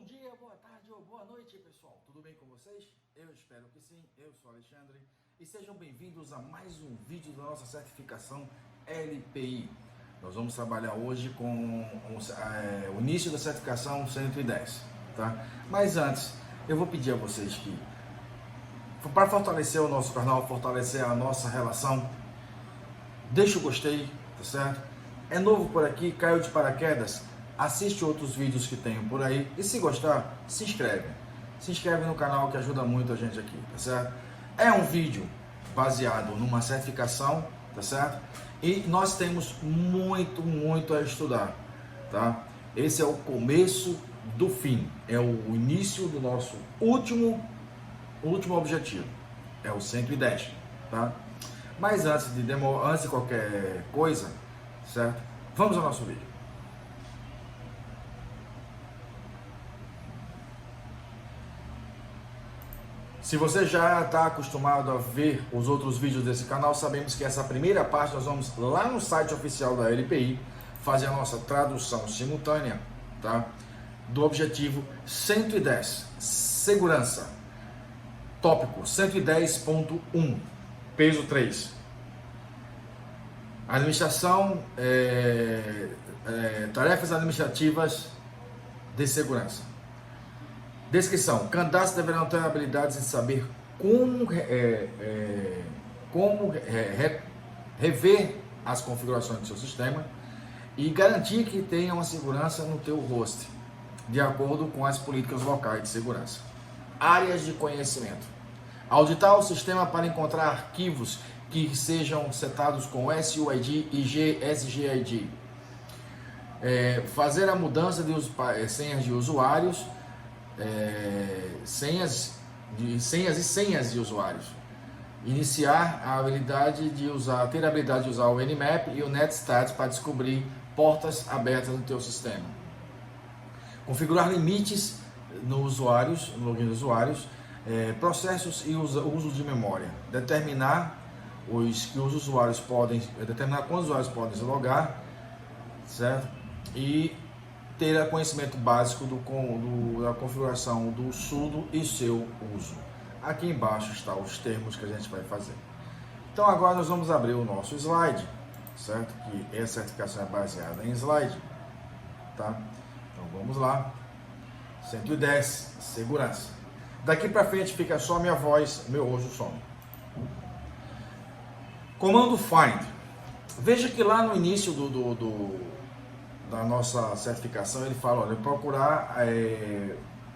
dia, boa tarde ou boa noite, pessoal. Tudo bem com vocês? Eu espero que sim. Eu sou Alexandre e sejam bem-vindos a mais um vídeo da nossa certificação LPI. Nós vamos trabalhar hoje com o início da certificação 110, tá? Mas antes, eu vou pedir a vocês que, para fortalecer o nosso canal, fortalecer a nossa relação, deixa o gostei, tá certo? É novo por aqui, caiu de paraquedas, assiste outros vídeos que tenho por aí e se gostar, se inscreve. Se inscreve no canal que ajuda muito a gente aqui, tá certo? É um vídeo baseado numa certificação, tá certo? E nós temos muito a estudar, tá? Esse é o começo do fim, é o início do nosso último objetivo, é o 110, tá? Mas antes de qualquer coisa, certo? Vamos ao nosso vídeo. Se você já está acostumado a ver os outros vídeos desse canal, sabemos que essa primeira parte nós vamos lá no site oficial da LPI fazer a nossa tradução simultânea, tá? Do objetivo 110, segurança. Tópico 110.1, peso 3. Administração, tarefas administrativas de segurança. Descrição: candidatos deverão ter habilidades de saber como rever as configurações do seu sistema e garantir que tenha uma segurança no teu host, de acordo com as políticas locais de segurança. Áreas de conhecimento: auditar o sistema para encontrar arquivos que sejam setados com SUID e GSGID. Fazer a mudança de senhas de usuários, senhas de usuários. Iniciar a habilidade de ter a habilidade de usar o Nmap e o Netstat para descobrir portas abertas no teu sistema. Configurar limites no login dos usuários, processos e uso de memória. Determinar quantos usuários podem se logar, certo? E ter conhecimento básico da configuração do sudo e seu uso. Aqui embaixo estão os termos que a gente vai fazer. Então agora nós vamos abrir o nosso slide, certo? Que essa certificação é baseada em slide, tá? Então vamos lá. 110, segurança. Daqui para frente fica só minha voz, meu rosto some. Comando find. Veja que lá no início da nossa certificação ele fala, olha, procurar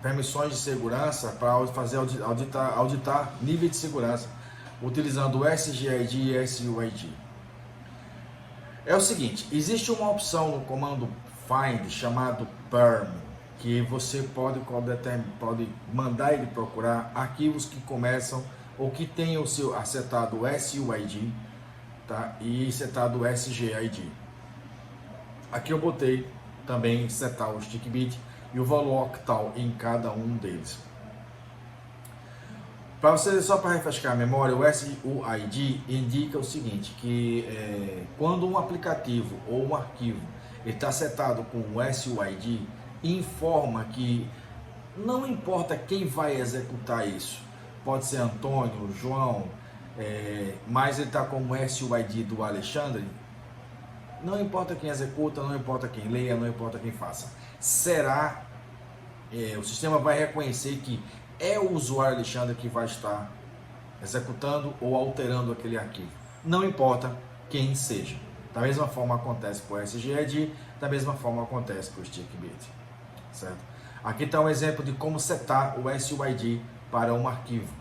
permissões de segurança para fazer auditar nível de segurança utilizando o SGID e SUID. É o seguinte, existe uma opção no comando find chamado perm, que você pode mandar ele procurar arquivos que começam ou que tenham setado o SUID, tá? E setado o SGID. Aqui eu botei também setar o stick bit e o valor octal em cada um deles. Para você, só para refrescar a memória, o SUID indica o seguinte, que quando um aplicativo ou um arquivo está setado com o SUID, informa que não importa quem vai executar isso, pode ser Antônio, João, mas ele está com o SUID do Alexandre. Não importa quem executa, não importa quem leia, não importa quem faça. O sistema vai reconhecer que é o usuário Alexandre que vai estar executando ou alterando aquele arquivo. Não importa quem seja. Da mesma forma acontece para o SGID, da mesma forma acontece para o stickbit, certo? Aqui está um exemplo de como setar o SUID para um arquivo.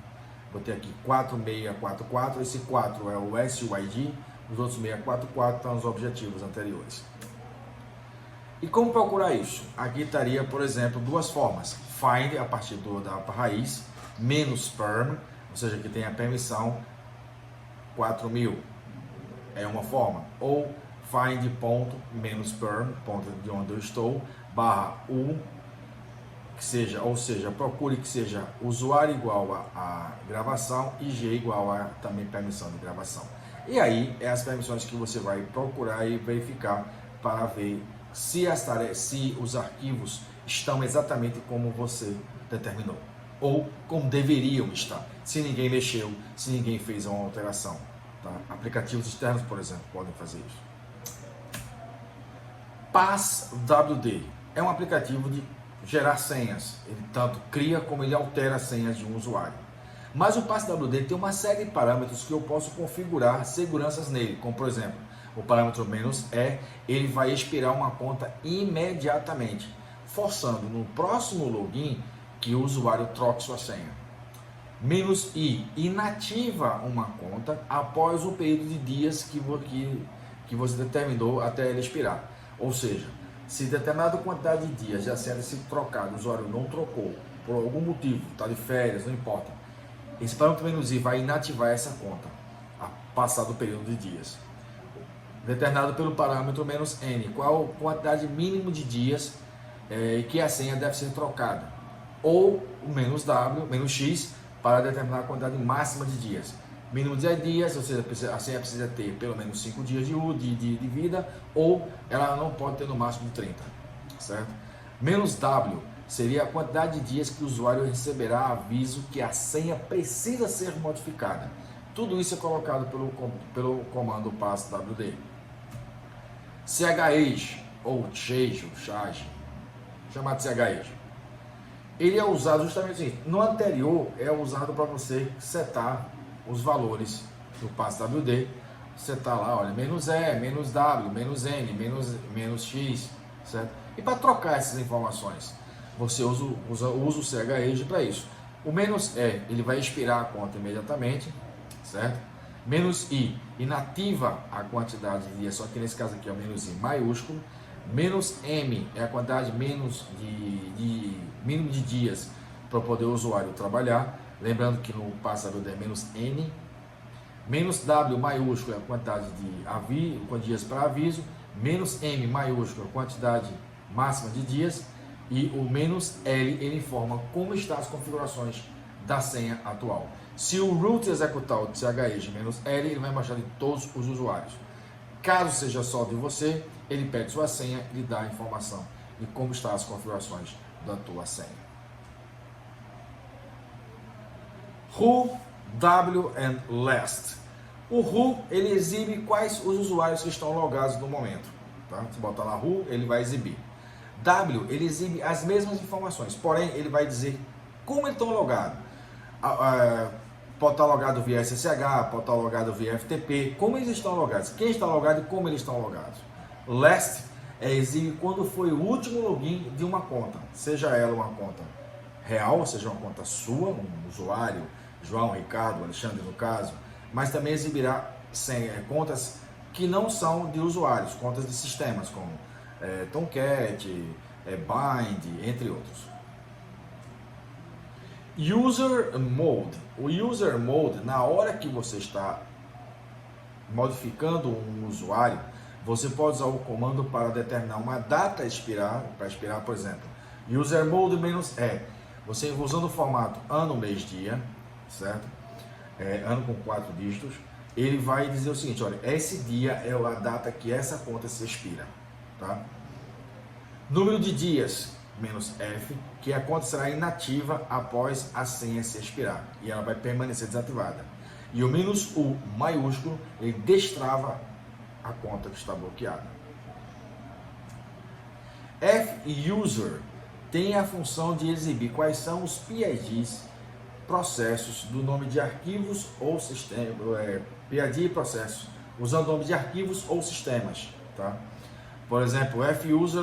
Botei aqui 4644, esse 4 é o SUID, os outros 644 estão nos objetivos anteriores. E como procurar isso? Aqui estaria, por exemplo, duas formas. Find, a partir da raiz, menos perm, ou seja, que tem a permissão 4000, é uma forma. Ou find ponto menos perm, ponto de onde eu estou, barra u, ou seja, procure que seja usuário igual a gravação e g igual a também permissão de gravação. E aí é as permissões que você vai procurar e verificar para ver se os arquivos estão exatamente como você determinou, ou como deveriam estar, se ninguém mexeu, se ninguém fez uma alteração. Tá? Aplicativos externos, por exemplo, podem fazer isso. PassWD é um aplicativo de gerar senhas. Ele tanto cria como ele altera as senhas de um usuário. Mas o PassWD tem uma série de parâmetros que eu posso configurar seguranças nele, como por exemplo, o parâmetro "-e", ele vai expirar uma conta imediatamente, forçando no próximo login que o usuário troque sua senha. "-i", inativa uma conta após o período de dias que você determinou até ela expirar. Ou seja, se determinada quantidade de dias já sendo sido trocado, o usuário não trocou, por algum motivo, está de férias, não importa, esse parâmetro "-i" vai inativar essa conta, passado o período de dias. Determinado pelo parâmetro "-n", qual a quantidade mínima de dias que a senha deve ser trocada, ou o "-w", "-x", para determinar a quantidade máxima de dias. Mínimo de 10 dias, ou seja, a senha precisa ter pelo menos 5 dias de vida, ou ela não pode ter no máximo de 30, certo? "-w" seria a quantidade de dias que o usuário receberá aviso que a senha precisa ser modificada. Tudo isso é colocado pelo comando passwd. "chage" ou chage, chamado "chage", ele é usado justamente assim. No anterior é usado para você setar os valores do passwd. Setar lá, olha, "-e", "-w", "-n", "-x", certo? E para trocar essas informações, você usa o "chage" para isso. O "-e", ele vai expirar a conta imediatamente, certo? "-i", inativa a quantidade de dias, só que nesse caso aqui é o "-i" maiúsculo. "-m" é a quantidade mínimo de dias para poder o usuário trabalhar. Lembrando que no passwd é "-n". "-w" maiúsculo é a quantidade de dias para aviso. "-m" maiúsculo é a quantidade máxima de dias. E o "-l" ele informa como estão as configurações da senha atual. Se o root executar o "chage" "-l", ele vai mostrar de todos os usuários. Caso seja só de você, ele pede sua senha e dá a informação de como estão as configurações da tua senha. Who, W and Last. O Who, ele exibe quais os usuários que estão logados no momento. Tá? Se botar lá Who, ele vai exibir. W, ele exibe as mesmas informações, porém ele vai dizer como eles estão logados. Pode estar logado via SSH, pode estar logado via FTP, como eles estão logados, quem está logado e como eles estão logados. Last exibe quando foi o último login de uma conta, seja ela uma conta real, seja uma conta sua, um usuário, João, Ricardo, Alexandre no caso, mas também exibirá contas que não são de usuários, contas de sistemas como Tomcat, Bind, entre outros. User Mode. O User Mode, na hora que você está modificando um usuário, você pode usar o comando para determinar uma data expirar, para expirar, por exemplo, User Mode "-e". Você usando o formato ano, mês, dia, certo? Ano com 4 dígitos, ele vai dizer o seguinte, olha, esse dia é a data que essa conta se expira, tá? Número de dias, "-f", que a conta será inativa após a senha se expirar e ela vai permanecer desativada. E o "-u" maiúsculo, ele destrava a conta que está bloqueada. F-user tem a função de exibir quais são os PIDs, processos do nome de arquivos ou sistema, PID e processos, usando o nome de arquivos ou sistemas, tá? Por exemplo, F-user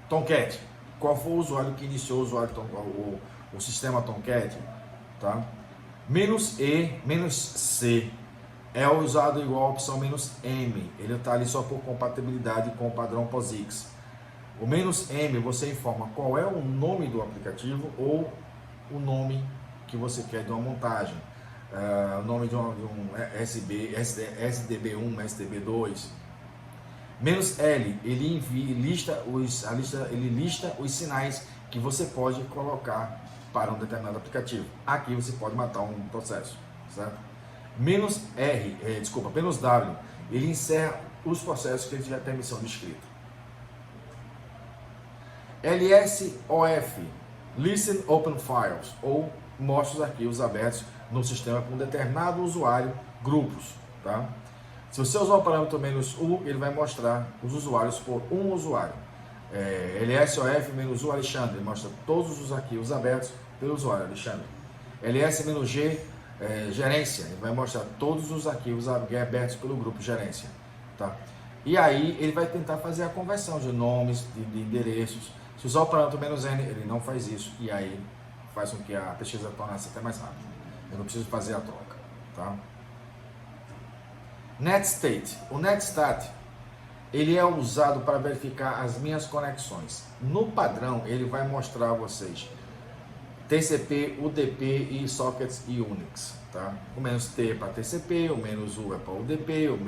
Tomcat, qual foi o usuário que iniciou o sistema Tomcat, tá? "-e", "-c", é usado igual a opção "-m", ele está ali só por compatibilidade com o padrão POSIX. O "-m", você informa qual é o nome do aplicativo ou o nome que você quer de uma montagem, o nome de um SDB1, SDB2. "-l", ele lista os sinais que você pode colocar para um determinado aplicativo. Aqui você pode matar um processo, certo? "-w", ele encerra os processos que ele tiver permissão de escrita. LSOF, Listen Open Files, ou mostra os arquivos abertos no sistema com determinado usuário, grupos, tá? Se você usar o parâmetro "-u", ele vai mostrar os usuários por um usuário. LSOF-U Alexandre, ele mostra todos os arquivos abertos pelo usuário Alexandre. LS-G, gerência, ele vai mostrar todos os arquivos abertos pelo grupo gerência, tá? E aí ele vai tentar fazer a conversão de nomes, de endereços. Se usar o parâmetro "-n", ele não faz isso, e aí faz com que a pesquisa torne-se até mais rápida. Eu não preciso fazer a troca, tá? NetState. O NetStat, ele é usado para verificar as minhas conexões. No padrão, ele vai mostrar a vocês TCP, UDP e sockets e Unix, tá? O "-t" para TCP, o "-u" é para UDP, o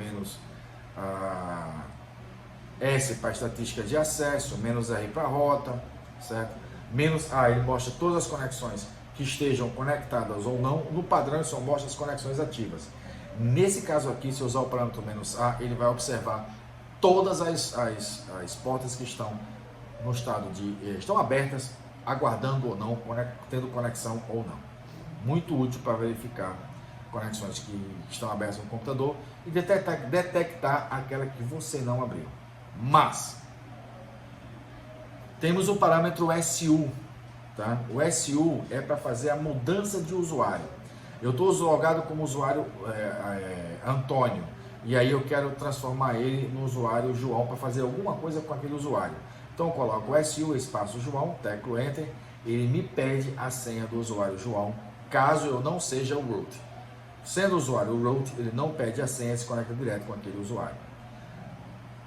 "-s" para estatística de acesso, o "-r" para rota, certo? "-a", ele mostra todas as conexões que estejam conectadas ou não. No padrão, ele só mostra as conexões ativas. Nesse caso aqui, se eu usar o parâmetro "-a", ele vai observar todas as portas que estão no estado de estão abertas, aguardando ou não, tendo conexão ou não. Muito útil para verificar conexões que estão abertas no computador e detectar aquela que você não abriu. Mas temos o parâmetro SU, tá? O SU é para fazer a mudança de usuário. Eu estou logado como usuário Antônio, e aí eu quero transformar ele no usuário João para fazer alguma coisa com aquele usuário. Então eu coloco SU espaço João, teclo Enter, ele me pede a senha do usuário João, caso eu não seja o root. Sendo o usuário o root, ele não pede a senha, se conecta direto com aquele usuário.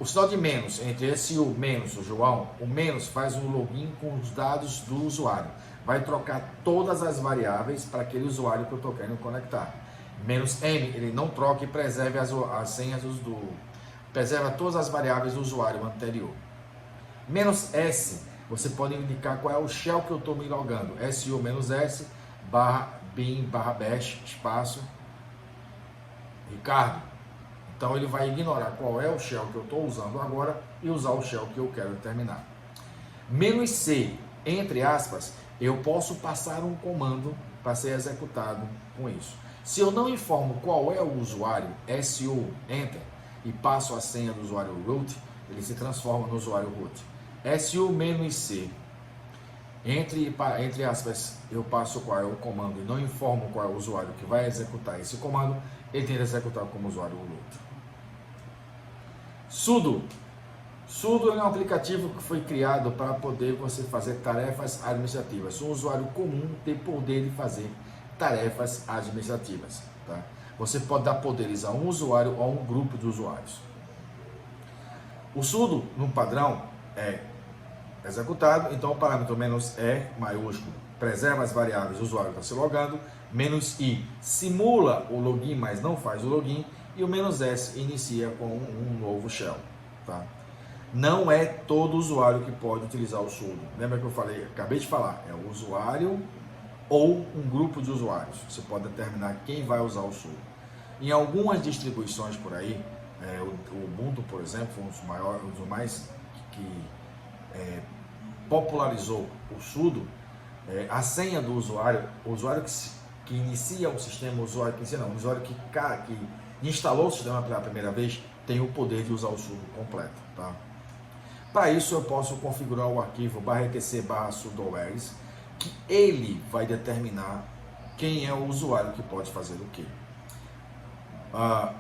O sinal de menos entre SU menos o João, o menos faz um login com os dados do usuário. Vai trocar todas as variáveis para aquele usuário que eu estou querendo conectar. -M, ele não troca e preserva as senhas preserva todas as variáveis do usuário anterior. -S, você pode indicar qual é o shell que eu estou me logando. SU-S /bin/bash espaço Ricardo. Então ele vai ignorar qual é o shell que eu estou usando agora e usar o shell que eu quero terminar. -C, entre aspas, eu posso passar um comando para ser executado com isso. Se eu não informo qual é o usuário, SU, Enter, e passo a senha do usuário root, ele se transforma no usuário root. SU-C, entre aspas, eu passo qual é o comando e não informo qual é o usuário que vai executar esse comando, ele tem que executar como usuário root. Sudo. Sudo é um aplicativo que foi criado para poder você fazer tarefas administrativas. Um usuário comum tem poder de fazer tarefas administrativas, tá? Você pode dar poderes a um usuário ou a um grupo de usuários. O sudo, no padrão, é executado, então o parâmetro "-e" maiúsculo preserva as variáveis do usuário que está se logando, -i simula o login, mas não faz o login, e o -s inicia com um novo shell, tá? Não é todo usuário que pode utilizar o sudo. Lembra que eu falei, acabei de falar, é o usuário ou um grupo de usuários. Você pode determinar quem vai usar o sudo. Em algumas distribuições por aí, o Ubuntu, por exemplo, foi um dos maiores, um dos mais que popularizou o sudo. A senha do usuário, o usuário que inicia o sistema, o usuário que instalou o sistema pela primeira vez, tem o poder de usar o sudo completo, tá? Para isso eu posso configurar o arquivo /etc/sudoers, que ele vai determinar quem é o usuário que pode fazer o quê. A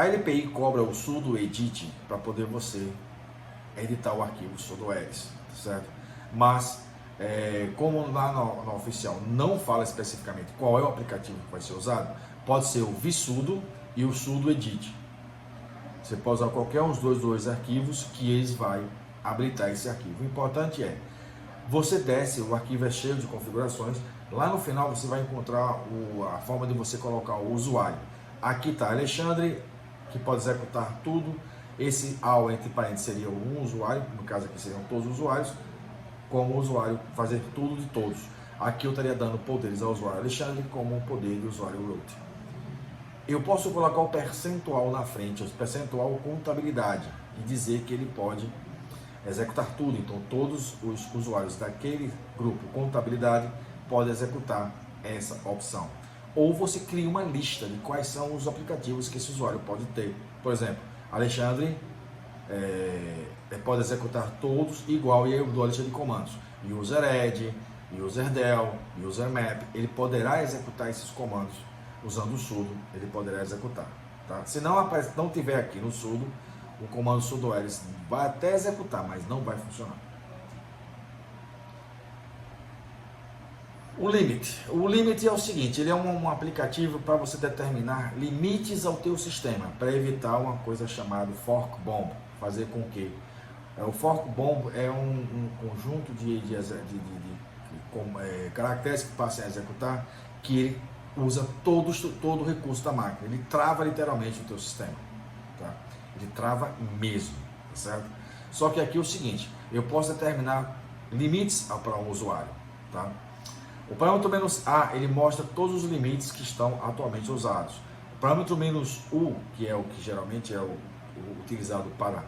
LPI cobra o sudo edit para poder você editar o arquivo sudoers, certo? Mas como lá na oficial não fala especificamente qual é o aplicativo que vai ser usado, pode ser o vsudo e o sudo edit. Você pode usar qualquer um dos dois arquivos que eles vai habilitar esse arquivo. O importante é, você desce, o arquivo é cheio de configurações, lá no final você vai encontrar a forma de você colocar o usuário. Aqui está Alexandre, que pode executar tudo. Esse AL entre parênteses seria um usuário, no caso aqui seriam todos os usuários, como usuário fazer tudo de todos. Aqui eu estaria dando poderes ao usuário Alexandre como o poder do usuário root. Eu posso colocar o percentual na frente, o percentual contabilidade, e dizer que ele pode executar tudo. Então, todos os usuários daquele grupo contabilidade podem executar essa opção. Ou você cria uma lista de quais são os aplicativos que esse usuário pode ter. Por exemplo, Alexandre pode executar todos igual, e aí eu dou a lista de comandos. UserEd, UserDel, UserMap, ele poderá executar esses comandos usando o sudo, ele poderá executar. Tá? Se não tiver aqui no sudo, o comando sudo ls vai até executar, mas não vai funcionar. O limit é o seguinte, ele é um aplicativo para você determinar limites ao teu sistema, para evitar uma coisa chamada fork bomb, fazer com que o fork bomb é um conjunto de caracteres que passem a executar, que ele usa todo o recurso da máquina, ele trava literalmente o teu sistema, tá? Ele trava mesmo, tá certo? Só que aqui é o seguinte, eu posso determinar limites para um usuário, tá? O parâmetro "-a", ele mostra todos os limites que estão atualmente usados. O parâmetro "-u", que é o que geralmente é o utilizado para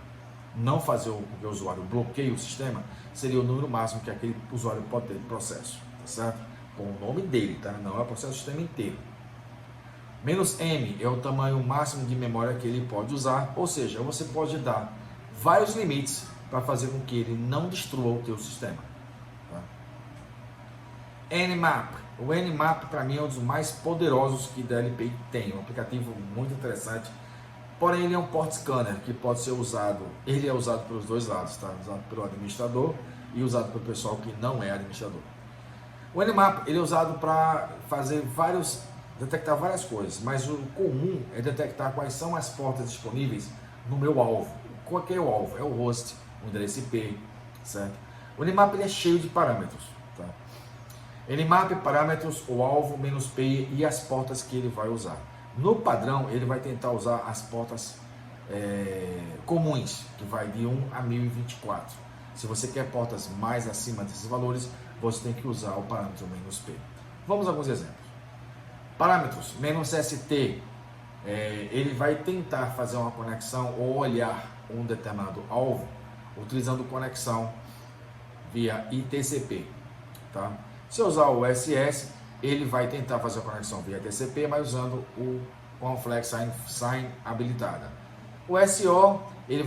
não fazer com que o usuário bloqueie o sistema, seria o número máximo que aquele usuário pode ter de processo, tá certo? Com o nome dele, tá? Não é o processo do sistema inteiro. "-m" é o tamanho máximo de memória que ele pode usar, ou seja, você pode dar vários limites para fazer com que ele não destrua o teu sistema. Nmap. O Nmap para mim é um dos mais poderosos que da LPI tem, um aplicativo muito interessante, porém ele é um port scanner que pode ser usado, ele é usado pelos dois lados, tá? Usado pelo administrador e usado pelo pessoal que não é administrador. O Nmap ele é usado para detectar várias coisas, mas o comum é detectar quais são as portas disponíveis no meu alvo. Qual que é o alvo? É o host, o endereço IP, certo? O Nmap ele é cheio de parâmetros, tá? Nmap, parâmetros, o alvo, "-p" e as portas que ele vai usar. No padrão, ele vai tentar usar as portas comuns, que vai de 1 a 1024. Se você quer portas mais acima desses valores, você tem que usar o parâmetro "-p". Vamos a alguns exemplos. Parâmetros, "-st", ele vai tentar fazer uma conexão ou olhar um determinado alvo utilizando conexão via ITCP, tá? Se eu usar o SS, ele vai tentar fazer a conexão via TCP, mas usando com a flex sign habilitada. O SO, ele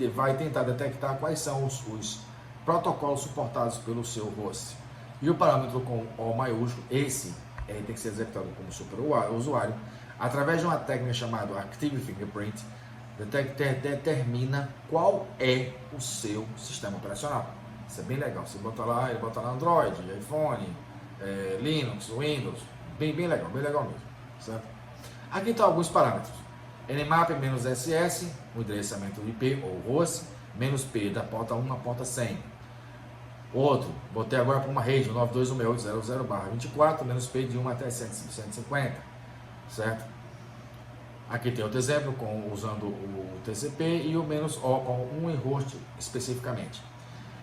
vai tentar detectar quais são os protocolos suportados pelo seu host. E o parâmetro com O maiúsculo, esse tem que ser executado como superusuário, através de uma técnica chamada Active Fingerprint, determina qual é o seu sistema operacional. Isso é bem legal. Você bota lá, ele bota lá Android, iPhone, Linux, Windows, bem legal mesmo, certo? Aqui estão alguns parâmetros. Nmap "-ss", o endereçamento do IP ou host, "-p" da porta 1 à porta 100. Outro, botei agora para uma rede, 92.168.00/24, "-p" de 1 até 150, certo? Aqui tem outro exemplo, usando o TCP e o "-o" com um em host especificamente.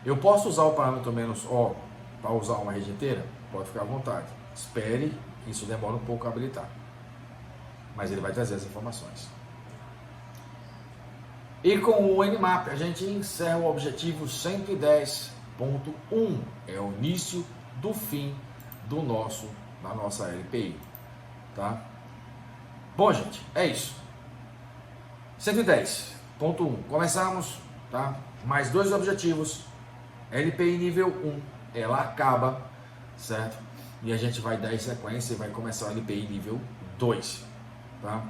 Eu posso usar o parâmetro "-o" para usar uma rede inteira? Pode ficar à vontade. Espere, que isso demora um pouco a habilitar. Mas ele vai trazer as informações. E com o Nmap a gente encerra o objetivo 110.1. É o início do fim da nossa LPI. Tá? Bom, gente, é isso. 110.1. Começamos, tá? Mais dois objetivos. LPI nível 1, ela acaba, certo? E a gente vai dar sequência e vai começar o LPI nível 2, tá?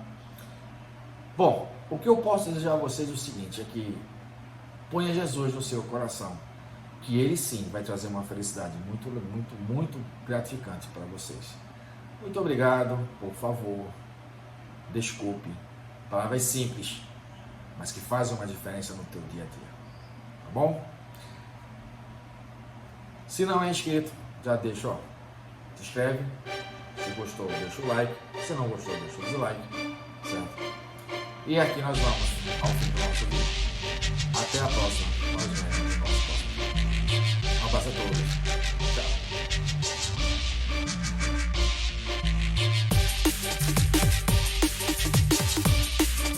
Bom, o que eu posso desejar a vocês é o seguinte, é que ponha Jesus no seu coração, que ele sim vai trazer uma felicidade muito gratificante para vocês. Muito obrigado, por favor, desculpe, palavras simples, mas que fazem uma diferença no teu dia a dia, tá bom? Se não é inscrito, já deixa, se inscreve. Se gostou, deixa o like. Se não gostou, deixa o dislike, certo? E aqui nós vamos ao fim do nosso vídeo. Até a próxima. Nós vemos no nosso próximo vídeo. Um abraço a todos. Tchau.